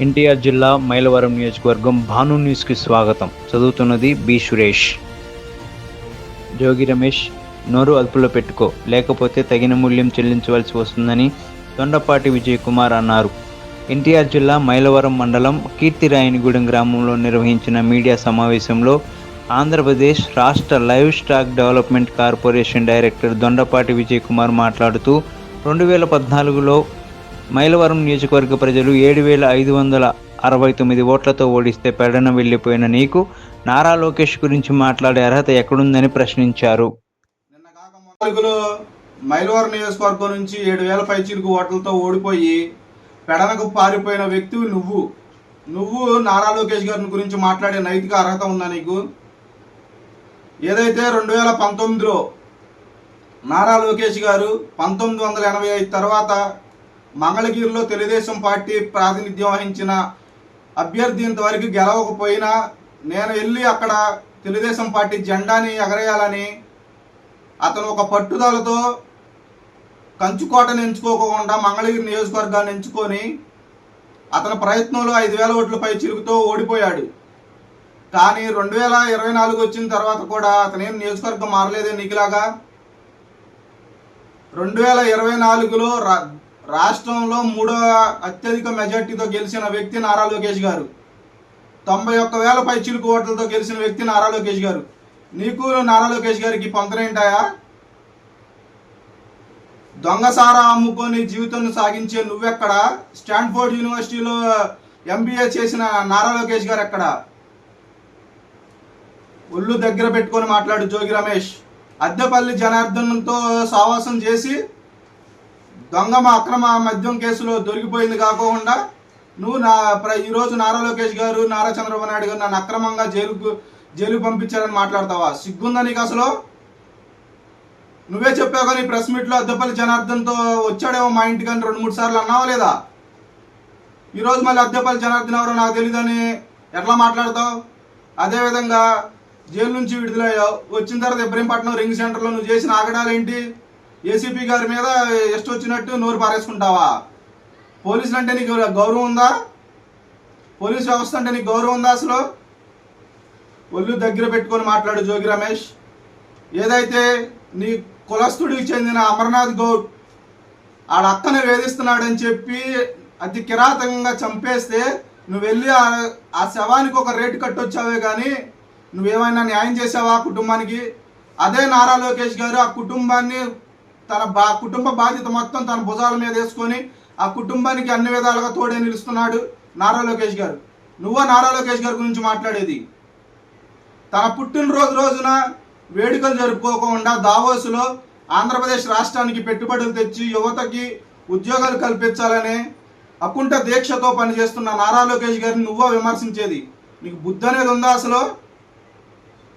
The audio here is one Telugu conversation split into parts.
ఎన్టీఆర్ జిల్లా మైలవరం నియోజకవర్గం భాను న్యూస్కి స్వాగతం. చదువుతున్నది బి సురేష్. జోగి రమేష్, నోరు అదుపులో పెట్టుకో, లేకపోతే తగిన మూల్యం చెల్లించవలసి వస్తుందని దొండపాటి విజయ్ కుమార్ అన్నారు. ఎన్టీఆర్ జిల్లా మైలవరం మండలం కీర్తిరాయనిగూడెం గ్రామంలో నిర్వహించిన మీడియా సమావేశంలో ఆంధ్రప్రదేశ్ రాష్ట్ర live stack development corporation director Dondapati Vijay Kumar మాట్లాడుతూ 2014లో మైలవరం నియోజకవర్గ ప్రజలు 7,569 ఓట్లతో ఓడిస్తే పెడన వెళ్లిపోయిన నీకు నారా లోకేష్ గురించి మాట్లాడే అర్హత ఎక్కడుందని ప్రశ్నించారు. నిన్న కాక మైలవరం నియోజకవర్గం నుంచి 7,000 పైచిలుకు ఓట్లతో ఓడిపోయి పెడనకు పారిపోయిన వ్యక్తి నువ్వు నారా లోకేష్ గారి గురించి మాట్లాడే నైతిక అర్హత ఉందా నీకు? ఏదైతే 2019లో నారా లోకేష్ గారు 1985 తర్వాత మంగళగిరిలో తెలుగుదేశం పార్టీ ప్రాతినిధ్యం వహించిన అభ్యర్థి ఇంతవరకు గెలవకపోయినా నేను వెళ్ళి అక్కడ తెలుగుదేశం పార్టీ జెండాని ఎగరేయాలని అతను ఒక పట్టుదలతో కంచుకోటను ఎంచుకోకుండా మంగళగిరి నియోజకవర్గాన్ని ఎంచుకొని అతని ప్రయత్నంలో 5,000 ఓట్ల పై చిలుకుతో ఓడిపోయాడు. కానీ 2024 వచ్చిన తర్వాత కూడా అతనేం నియోజకవర్గం మారలేదే నీకులాగా. 2024లో రాష్ట్రంలో 3వ అత్యధిక మెజార్టీతో గెలిచిన వ్యక్తి నారా లోకేష్ గారు. 91,000 పై చిలుకు ఓట్లతో గెలిచిన వ్యక్తి నారా లోకేష్ గారు. నీకు నారా లోకేష్ గారికి పొంతనేంటాయా? దొంగసారా అమ్ముకొని జీవితాన్ని సాగించే నువ్వెక్కడ? స్టాన్ఫోర్డ్ యూనివర్సిటీలో MBA చేసిన నారా లోకేష్ గారు ఎక్కడ? ఒళ్ళు దగ్గర పెట్టుకొని మాట్లాడు జోగి రమేష్. అద్దెపల్లి జనార్దన్తో సావాసం చేసి అక్రమ మద్యం కేసులో దొరికిపోయింది కాకుండా నువ్వు ఈరోజు నారా లోకేష్ గారు, నారా చంద్రబాబు నాయుడు గారు నన్ను అక్రమంగా జైలుకు పంపించారని మాట్లాడతావా? సిగ్గుందా నీకు అసలు? నువ్వే చెప్పావు కానీ ప్రెస్ మీట్లో అద్దెపల్లి జనార్దన్తో వచ్చాడేమో మా ఇంటికి అని 2-3 సార్లు అన్నావా లేదా? ఈరోజు మళ్ళీ అద్దెపల్లి జనార్దన్ ఎవరో నాకు తెలియదని ఎట్లా మాట్లాడతావు? అదేవిధంగా జైలు నుంచి విడుదలయ్యావు. వచ్చిన తర్వాత ఇబ్రహీంపట్నం రింగ్ సెంటర్లో నువ్వు చేసిన ఆగడాలేంటి? ఏసీపీ గారి మీద ఎస్ట్ వచ్చినట్టు నోరు పారేసుకుంటావా? పోలీసులు అంటే నీకు గౌరవం ఉందా? పోలీస్ వ్యవస్థ అంటే నీకు గౌరవం ఉందా అసలు? ఒళ్ళు దగ్గర పెట్టుకొని మాట్లాడు జోగి రమేష్. ఏదైతే నీ కులస్తుడికి చెందిన అమర్నాథ్ గౌడ్ ఆడ అక్కని వేధిస్తున్నాడని చెప్పి అతి కిరాతకంగా చంపేస్తే నువ్వు వెళ్ళి ఆ శవానికి ఒక రేటు కట్టొచ్చావే కానీ నువ్వేమైనా న్యాయం చేసావా కుటుంబానికి? అదే నారా లోకేష్ గారు ఆ కుటుంబాన్ని కుటుంబ బాధ్యత మొత్తం తన భుజాల మీద వేసుకొని ఆ కుటుంబానికి అన్ని విధాలుగా తోడే నిలుస్తున్నాడు నారా లోకేష్ గారు. నువ్వా నారా లోకేష్ గారి గురించి మాట్లాడేది? తన పుట్టినరోజు రోజున వేడుకలు జరుపుకోకుండా దావోసులో ఆంధ్రప్రదేశ్ రాష్ట్రానికి పెట్టుబడులు తెచ్చి యువతకి ఉద్యోగాలు కల్పించాలనే అకుంఠ దీక్షతో పనిచేస్తున్న నారా లోకేష్ గారిని నువ్వో విమర్శించేది? నీకు బుద్ధి అనేది ఉందా అసలు?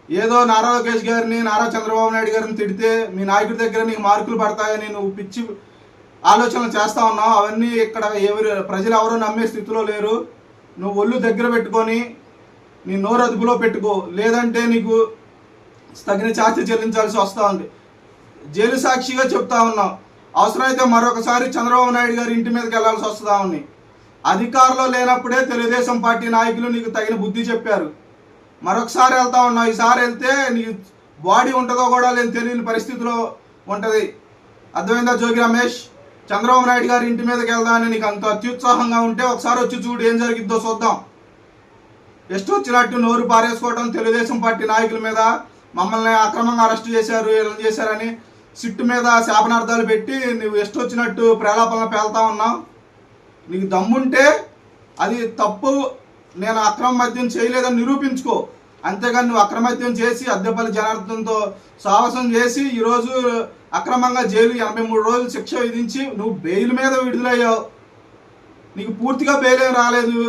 ఏదో నారా లోకేష్ గారిని, నారా చంద్రబాబు నాయుడు గారిని తిడితే మీ నాయకుడి దగ్గర నీకు మార్కులు పడతాయని నువ్వు పిచ్చి ఆలోచనలు చేస్తా ఉన్నావు. అవన్నీ ఇక్కడ ప్రజలు ఎవరో నమ్మే స్థితిలో లేరు. నువ్వు ఒళ్ళు దగ్గర పెట్టుకొని నీ నోరు అదుపులో పెట్టుకో, లేదంటే నీకు తగిన ఛార్జీ చెల్లించాల్సి వస్తూ ఉంది. జైలు సాక్షిగా చెప్తా ఉన్నావు. అవసరమైతే మరొకసారి చంద్రబాబు నాయుడు గారి ఇంటి మీదకి వెళ్లాల్సి వస్తుందా ఉంది. అధికారంలో లేనప్పుడే తెలుగుదేశం పార్టీ నాయకులు నీకు తగిన బుద్ధి చెప్పారు. మరొకసారి వెళ్తా ఉన్నావు. ఈసారి వెళ్తే నీ బాడీ ఉంటుందో కూడా లేని తెలియని పరిస్థితిలో ఉంటుంది. అర్థమైందా జోగి రమేష్? చంద్రబాబు నాయుడు గారి ఇంటి మీదకి వెళ్దామని నీకు అంత అత్యుత్సాహంగా ఉంటే ఒకసారి వచ్చి చూడు, ఏం జరిగిద్దో చూద్దాం. ఎస్ట్ వచ్చినట్టు నోరు పారేసుకోవడం, తెలుగుదేశం పార్టీ నాయకుల మీద మమ్మల్ని అక్రమంగా అరెస్ట్ చేశారు, ఇలా చేశారని సిట్టు మీద శాపనార్థాలు పెట్టి నువ్వు ఎస్ట్ వచ్చినట్టు ప్రేలాపనలు పేలుతా ఉన్నావు. నీకు దమ్ముంటే అది తప్పు, నేను అక్రమ మద్యం చేయలేదని నిరూపించుకో. అంతేగాని నువ్వు అక్రమద్యం చేసి అద్దెపల్లి జనార్దన్తో సాహసం చేసి ఈరోజు అక్రమంగా జైలు 83 రోజులు శిక్ష విధించి నువ్వు బెయిల్ మీద విడుదలయ్యావు. నీకు పూర్తిగా బెయిల్ ఏం రాలేదు.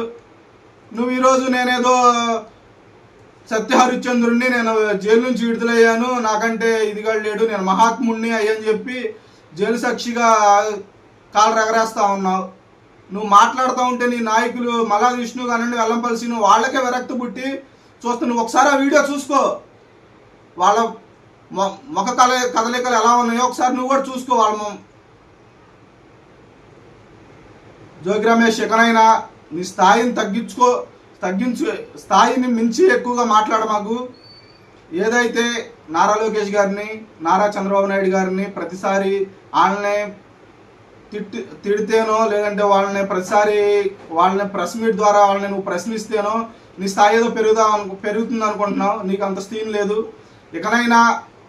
నువ్వు ఈరోజు నేనేదో సత్యహరిశ్చంద్రుడిని, నేను జైలు నుంచి విడుదలయ్యాను, నాకంటే ఇదిగా లేడు, నేను మహాత్ముడిని అయ్యని చెప్పి జైలు సాక్షిగా కాలు రగరేస్తా ఉన్నావు. నువ్వు మాట్లాడుతూ ఉంటే నీ నాయకులు మల్లా విష్ణు కానివ్వండి, వెల్లంపల్లి శ్రీను వాళ్ళకే విరక్తి పుట్టి చూస్తే నువ్వు ఒకసారి ఆ వీడియో చూసుకో. వాళ్ళ ముఖ కదలికలు ఎలా ఉన్నాయో ఒకసారి నువ్వు కూడా చూసుకో. వాళ్ళ జోగి రమేష్ ఎక్కడైనా నీ స్థాయిని తగ్గించు, స్థాయిని మించి ఎక్కువగా మాకు. ఏదైతే నారా లోకేష్ గారిని, నారా చంద్రబాబు నాయుడు గారిని ప్రతిసారి వాళ్ళని తిడితేనో, లేదంటే వాళ్ళని ప్రెస్ మీట్ ద్వారా వాళ్ళని నువ్వు ప్రశ్నిస్తేనో నీ స్థాయి ఏదో పెరుగుతుంది అనుకుంటున్నావు. నీకు అంత స్థాయి లేదు. ఇకనైనా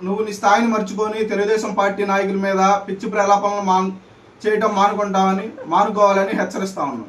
నువ్వు నీ స్థాయిని మర్చిపోని తెలుగుదేశం పార్టీ నాయకుల మీద పిచ్చి ప్రలాపనలు చేయటం మానుకోవాలని హెచ్చరిస్తా ఉన్నాను.